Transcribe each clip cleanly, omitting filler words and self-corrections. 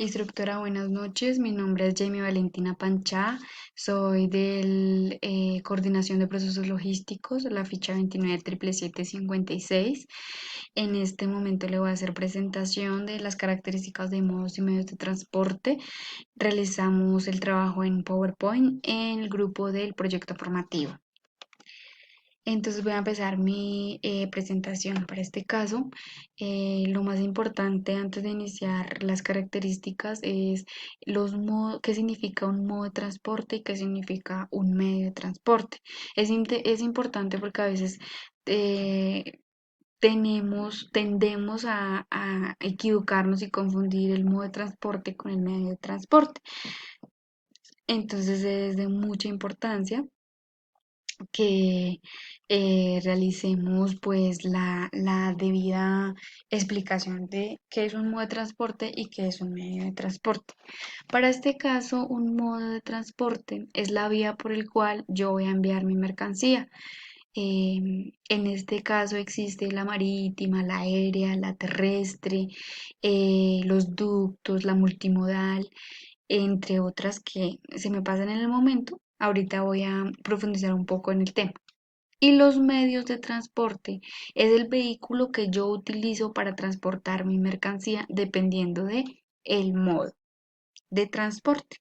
Instructora, buenas noches. Mi nombre es Jamie Valentina Panchá. Soy del Coordinación de Procesos Logísticos, la ficha 29 77756. En este momento le voy a hacer presentación de las características de modos y medios de transporte. Realizamos el trabajo en PowerPoint en el grupo del proyecto formativo. Entonces voy a empezar mi presentación. Para este caso, lo más importante antes de iniciar las características es qué significa un modo de transporte y qué significa un medio de transporte. Es importante porque a veces eh, tendemos a equivocarnos y confundir el modo de transporte con el medio de transporte. Entonces es de mucha importancia que realicemos pues la debida explicación de qué es un modo de transporte y qué es un medio de transporte. Para este caso, un modo de transporte es la vía por el cual yo voy a enviar mi mercancía. En este caso existe la marítima, la aérea, la terrestre, los ductos, la multimodal, entre otras que se me pasan en el momento. Ahorita voy a profundizar un poco en el tema. Y los medios de transporte es el vehículo que yo utilizo para transportar mi mercancía dependiendo de el modo de transporte.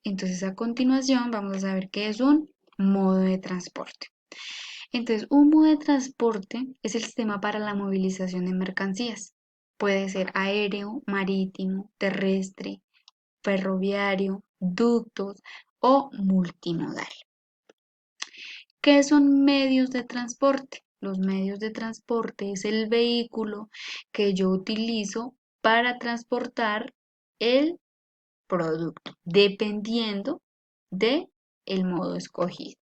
Entonces, a continuación vamos a ver qué es un modo de transporte. Entonces, un modo de transporte es el sistema para la movilización de mercancías. Puede ser aéreo, marítimo, terrestre, ferroviario, ductos o multimodal. ¿Qué son medios de transporte? Los medios de transporte es el vehículo que yo utilizo para transportar el producto, dependiendo de el modo escogido.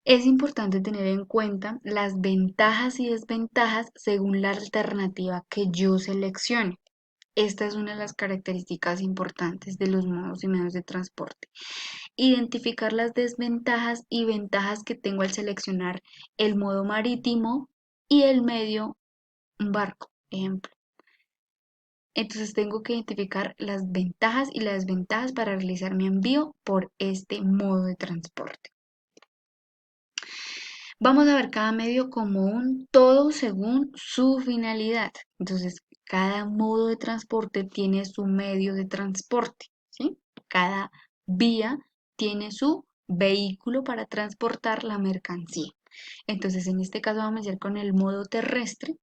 Es importante tener en cuenta las ventajas y desventajas según la alternativa que yo seleccione. Esta es una de las características importantes de los modos y medios de transporte. Identificar las desventajas y ventajas que tengo al seleccionar el modo marítimo y el medio, un barco, ejemplo. Entonces tengo que identificar las ventajas y las desventajas para realizar mi envío por este modo de transporte. Vamos a ver cada medio como un todo según su finalidad. Entonces, cada modo de transporte tiene su medio de transporte, ¿sí? Cada vía tiene su vehículo para transportar la mercancía. Entonces, en este caso vamos a ir con el modo terrestre,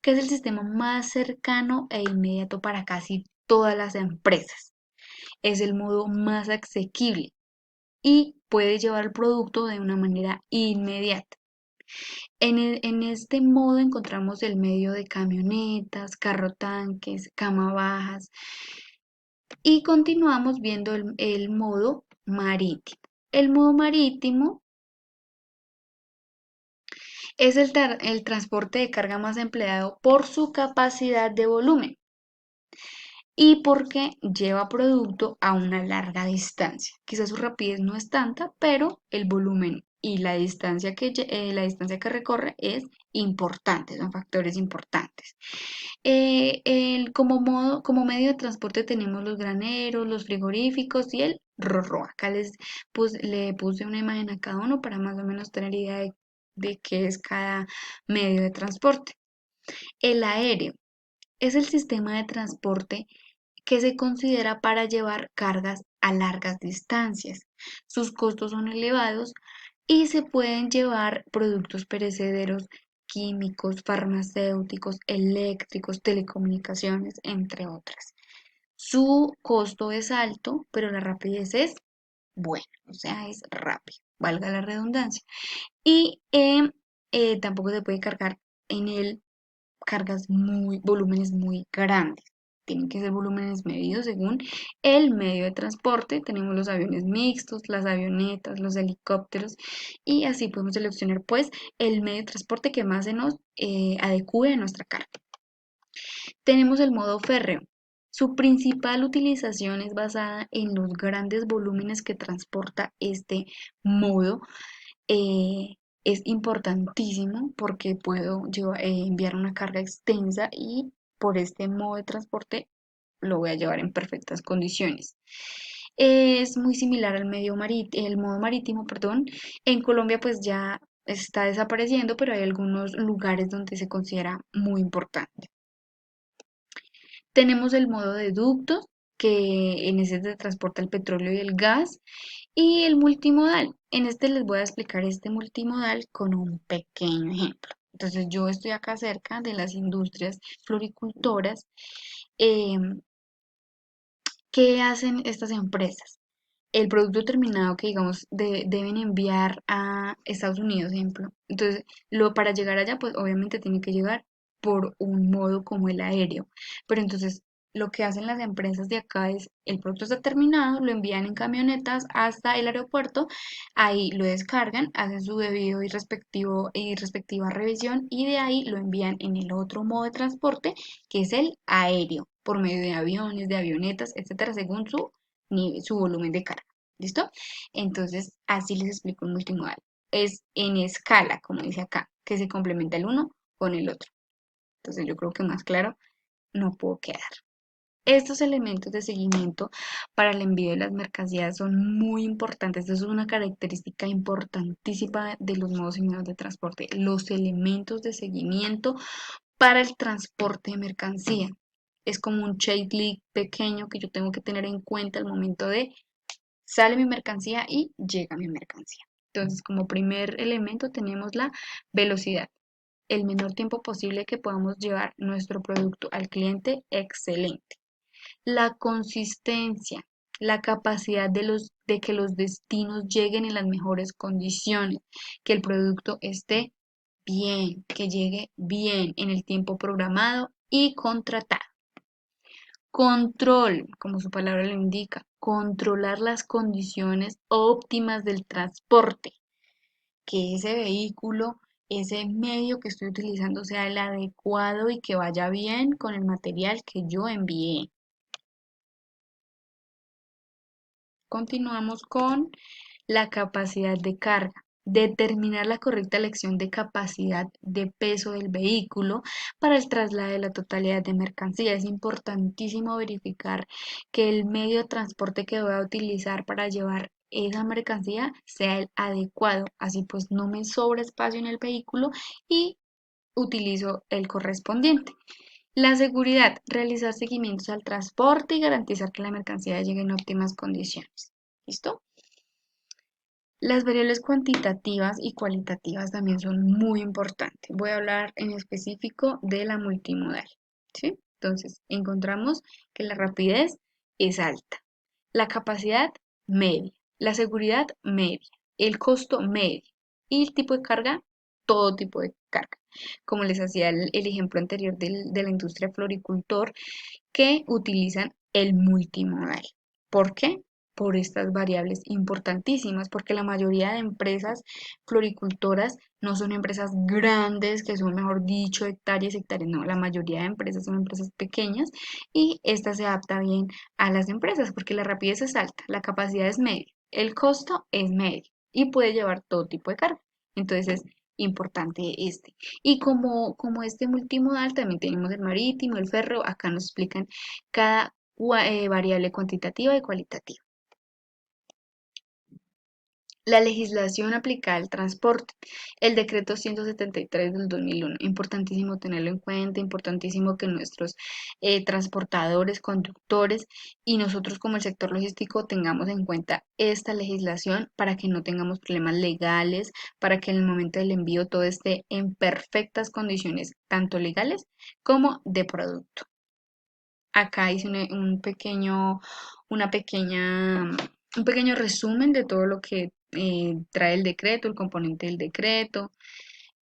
que es el sistema más cercano e inmediato para casi todas las empresas. Es el modo más asequible y puede llevar el producto de una manera inmediata. En este modo encontramos el medio de camionetas, carrotanques, camabajas y continuamos viendo el modo marítimo. El modo marítimo es el transporte de carga más empleado por su capacidad de volumen y porque lleva producto a una larga distancia. Quizás su rapidez no es tanta, pero el volumen y la distancia que recorre es importante, son factores importantes. Como medio de transporte tenemos los graneros, los frigoríficos y el rorro. Acá le puse una imagen a cada uno para más o menos tener idea de qué es cada medio de transporte. El aéreo es el sistema de transporte que se considera para llevar cargas a largas distancias. Sus costos son elevados y se pueden llevar productos perecederos, químicos, farmacéuticos, eléctricos, telecomunicaciones, entre otras. Su costo es alto, pero la rapidez es buena, o sea, es rápido, valga la redundancia. Y tampoco se puede cargar en él volúmenes muy grandes. Tienen que ser volúmenes medidos según el medio de transporte. Tenemos los aviones mixtos, las avionetas, los helicópteros y así podemos seleccionar pues el medio de transporte que más se nos adecue a nuestra carga. Tenemos el modo férreo. Su principal utilización es basada en los grandes volúmenes que transporta este modo. eh, es importantísimo porque puedo enviar una carga extensa y por este modo de transporte lo voy a llevar en perfectas condiciones. Es muy similar al el modo marítimo, perdón. En Colombia pues ya está desapareciendo, pero hay algunos lugares donde se considera muy importante. Tenemos el modo de ductos, que en ese se transporta el petróleo y el gas, y el multimodal. En este les voy a explicar este multimodal con un pequeño ejemplo. Entonces yo estoy acá cerca de las industrias floricultoras. em, ¿Qué hacen estas empresas? El producto terminado que digamos deben enviar a Estados Unidos, ejemplo. Entonces, para llegar allá, pues obviamente tiene que llegar por un modo como el aéreo. Pero entonces, lo que hacen las empresas de acá es, el producto está terminado, lo envían en camionetas hasta el aeropuerto, ahí lo descargan, hacen su debido y respectiva revisión y de ahí lo envían en el otro modo de transporte, que es el aéreo, por medio de aviones, de avionetas, etcétera, según su volumen de carga. ¿Listo? Entonces, así les explico un multimodal. Es en escala, como dice acá, que se complementa el uno con el otro. Entonces, yo creo que más claro no puedo quedar. Estos elementos de seguimiento para el envío de las mercancías son muy importantes. Esto es una característica importantísima de los modos y medios de transporte. Los elementos de seguimiento para el transporte de mercancía. Es como un checklist pequeño que yo tengo que tener en cuenta al momento de sale mi mercancía y llega mi mercancía. Entonces, como primer elemento tenemos la velocidad, el menor tiempo posible que podamos llevar nuestro producto al cliente, excelente. La consistencia, la capacidad de que los destinos lleguen en las mejores condiciones, que el producto esté bien, que llegue bien en el tiempo programado y contratado. Control, como su palabra lo indica, controlar las condiciones óptimas del transporte, que ese vehículo, ese medio que estoy utilizando sea el adecuado y que vaya bien con el material que yo envié. Continuamos con la capacidad de carga. Determinar la correcta elección de capacidad de peso del vehículo para el traslado de la totalidad de mercancía. Es importantísimo verificar que el medio de transporte que voy a utilizar para llevar esa mercancía sea el adecuado. Así pues no me sobra espacio en el vehículo y utilizo el correspondiente. La seguridad, realizar seguimientos al transporte y garantizar que la mercancía llegue en óptimas condiciones. ¿Listo? Las variables cuantitativas y cualitativas también son muy importantes. Voy a hablar en específico de la multimodal, ¿sí? Entonces, encontramos que la rapidez es alta, la capacidad media, la seguridad media, el costo medio y el tipo de carga, todo tipo de carga. Como les hacía el ejemplo anterior de la industria floricultor, que utilizan el multimodal. ¿Por qué? Por estas variables importantísimas, porque la mayoría de empresas floricultoras no son empresas grandes, que son, mejor dicho, hectáreas, hectáreas, no, la mayoría de empresas son empresas pequeñas y esta se adapta bien a las empresas porque la rapidez es alta, la capacidad es media, el costo es medio y puede llevar todo tipo de carga. Entonces es importante este. Y como este multimodal, también tenemos el marítimo, el ferro, acá nos explican cada variable cuantitativa y cualitativa. La legislación aplicada al transporte, el decreto 173 del 2001, importantísimo tenerlo en cuenta, importantísimo que nuestros transportadores, conductores y nosotros como el sector logístico tengamos en cuenta esta legislación para que no tengamos problemas legales, para que en el momento del envío todo esté en perfectas condiciones, tanto legales como de producto. Acá hice una pequeña, un pequeño resumen de todo lo que trae el decreto, el componente del decreto.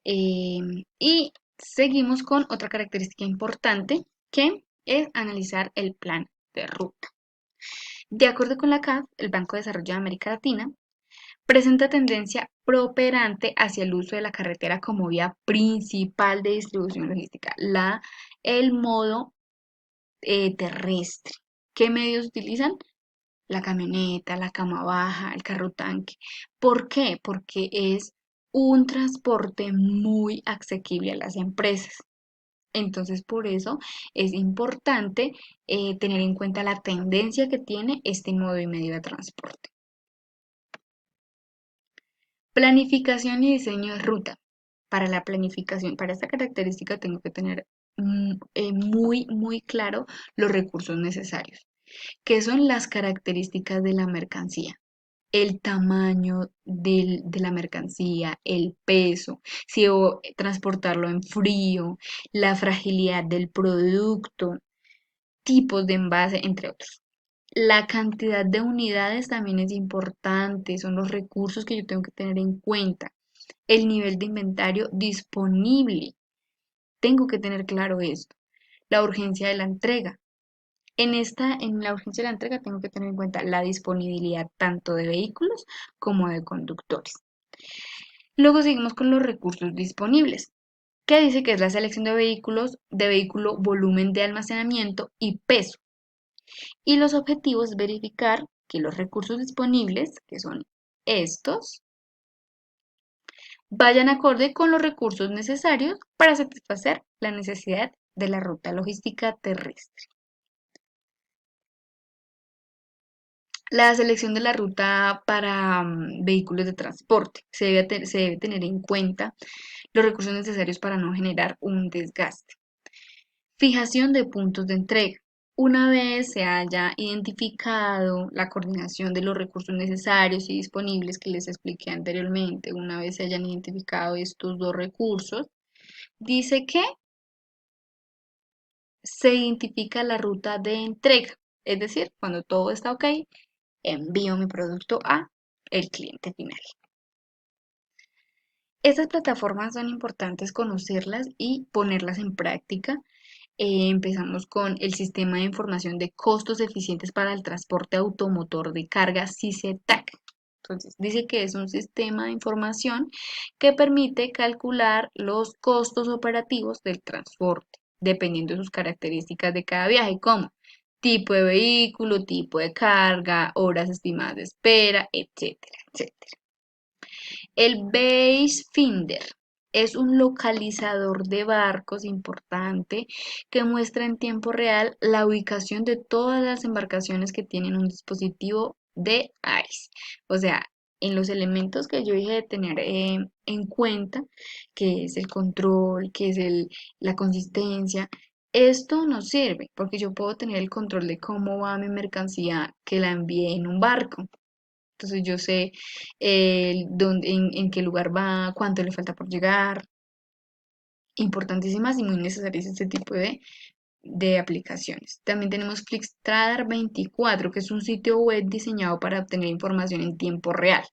Y seguimos con otra característica importante que es analizar el plan de ruta. De acuerdo con la CAF, el Banco de Desarrollo de América Latina presenta tendencia properante hacia el uso de la carretera como vía principal de distribución logística, el modo terrestre. ¿Qué medios utilizan? La camioneta, la cama baja, el carro tanque. ¿Por qué? Porque es un transporte muy asequible a las empresas. Entonces, por eso es importante tener en cuenta la tendencia que tiene este modo y medio de transporte. Planificación y diseño de ruta. Para la planificación, para esta característica tengo que tener muy claro los recursos necesarios. ¿Qué son las características de la mercancía? El tamaño de la mercancía, el peso, si debo transportarlo en frío, la fragilidad del producto, tipos de envase, entre otros. La cantidad de unidades también es importante, son los recursos que yo tengo que tener en cuenta. El nivel de inventario disponible, tengo que tener claro esto. La urgencia de la entrega. En la urgencia de la entrega tengo que tener en cuenta la disponibilidad tanto de vehículos como de conductores. Luego seguimos con los recursos disponibles, que dice que es la selección de vehículos, de vehículo, volumen de almacenamiento y peso. Y los objetivos es verificar que los recursos disponibles, que son estos, vayan acorde con los recursos necesarios para satisfacer la necesidad de la ruta logística terrestre. La selección de la ruta para vehículos de transporte. Se debe tener en cuenta los recursos necesarios para no generar un desgaste. Fijación de puntos de entrega. Una vez se haya identificado la coordinación de los recursos necesarios y disponibles que les expliqué anteriormente, una vez se hayan identificado estos dos recursos, dice que se identifica la ruta de entrega. Es decir, cuando todo está ok, envío mi producto a el cliente final. Estas plataformas son importantes conocerlas y ponerlas en práctica. Empezamos con el Sistema de Información de Costos Eficientes para el Transporte Automotor de Carga, SICETAC. Entonces, dice que es un sistema de información que permite calcular los costos operativos del transporte, dependiendo de sus características de cada viaje, como tipo de vehículo, tipo de carga, horas estimadas de espera, etcétera, etcétera. El Base Finder es un localizador de barcos importante que muestra en tiempo real la ubicación de todas las embarcaciones que tienen un dispositivo de ICE. O sea, en los elementos que yo dije de tener en cuenta, que es el control, que es la consistencia, esto nos sirve porque yo puedo tener el control de cómo va mi mercancía que la envié en un barco. Entonces yo sé en qué lugar va, cuánto le falta por llegar. Importantísimas y muy necesarias este tipo de aplicaciones. También tenemos Flixtrader 24, que es un sitio web diseñado para obtener información en tiempo real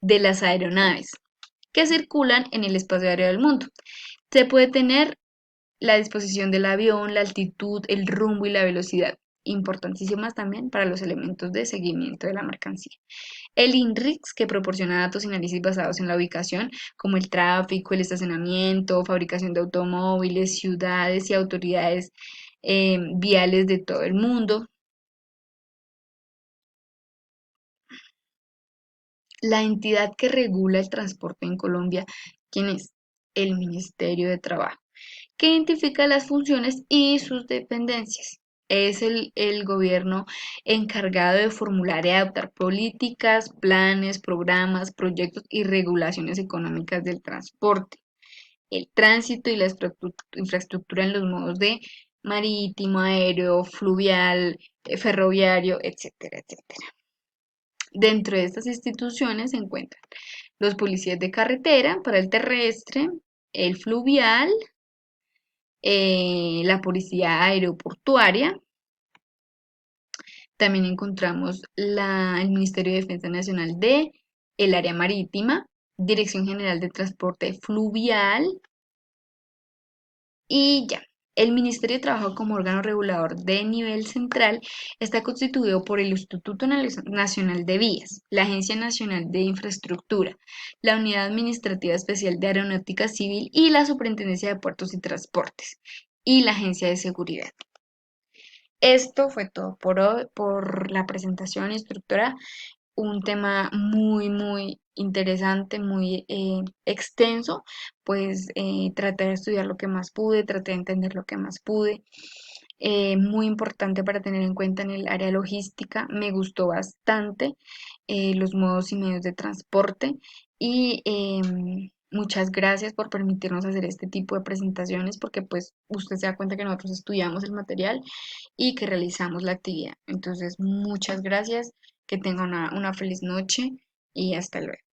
de las aeronaves que circulan en el espacio aéreo del mundo. Se puede tener la disposición del avión, la altitud, el rumbo y la velocidad, importantísimas también para los elementos de seguimiento de la mercancía. El INRIX, que proporciona datos y análisis basados en la ubicación, como el tráfico, el estacionamiento, fabricación de automóviles, ciudades y autoridades viales de todo el mundo. La entidad que regula el transporte en Colombia, ¿quién es? El Ministerio de Trabajo, que identifica las funciones y sus dependencias. Es el gobierno encargado de formular y adoptar políticas, planes, programas, proyectos y regulaciones económicas del transporte, el tránsito y la infraestructura en los modos de marítimo, aéreo, fluvial, ferroviario, etcétera, etcétera. Dentro de estas instituciones se encuentran los policías de carretera para el terrestre, el fluvial, la policía aeroportuaria. También encontramos el Ministerio de Defensa Nacional de el área marítima, Dirección General de Transporte Fluvial y ya. El Ministerio de Trabajo como órgano regulador de nivel central está constituido por el Instituto Nacional de Vías, la Agencia Nacional de Infraestructura, la Unidad Administrativa Especial de Aeronáutica Civil y la Superintendencia de Puertos y Transportes y la Agencia de Seguridad. Esto fue todo por hoy, por la presentación instructora, un tema muy interesante, muy extenso, pues traté de estudiar lo que más pude, traté de entender lo que más pude. Muy importante para tener en cuenta en el área logística, me gustó bastante los modos y medios de transporte y muchas gracias por permitirnos hacer este tipo de presentaciones porque pues usted se da cuenta que nosotros estudiamos el material y que realizamos la actividad. Entonces, muchas gracias, que tenga una feliz noche y hasta luego.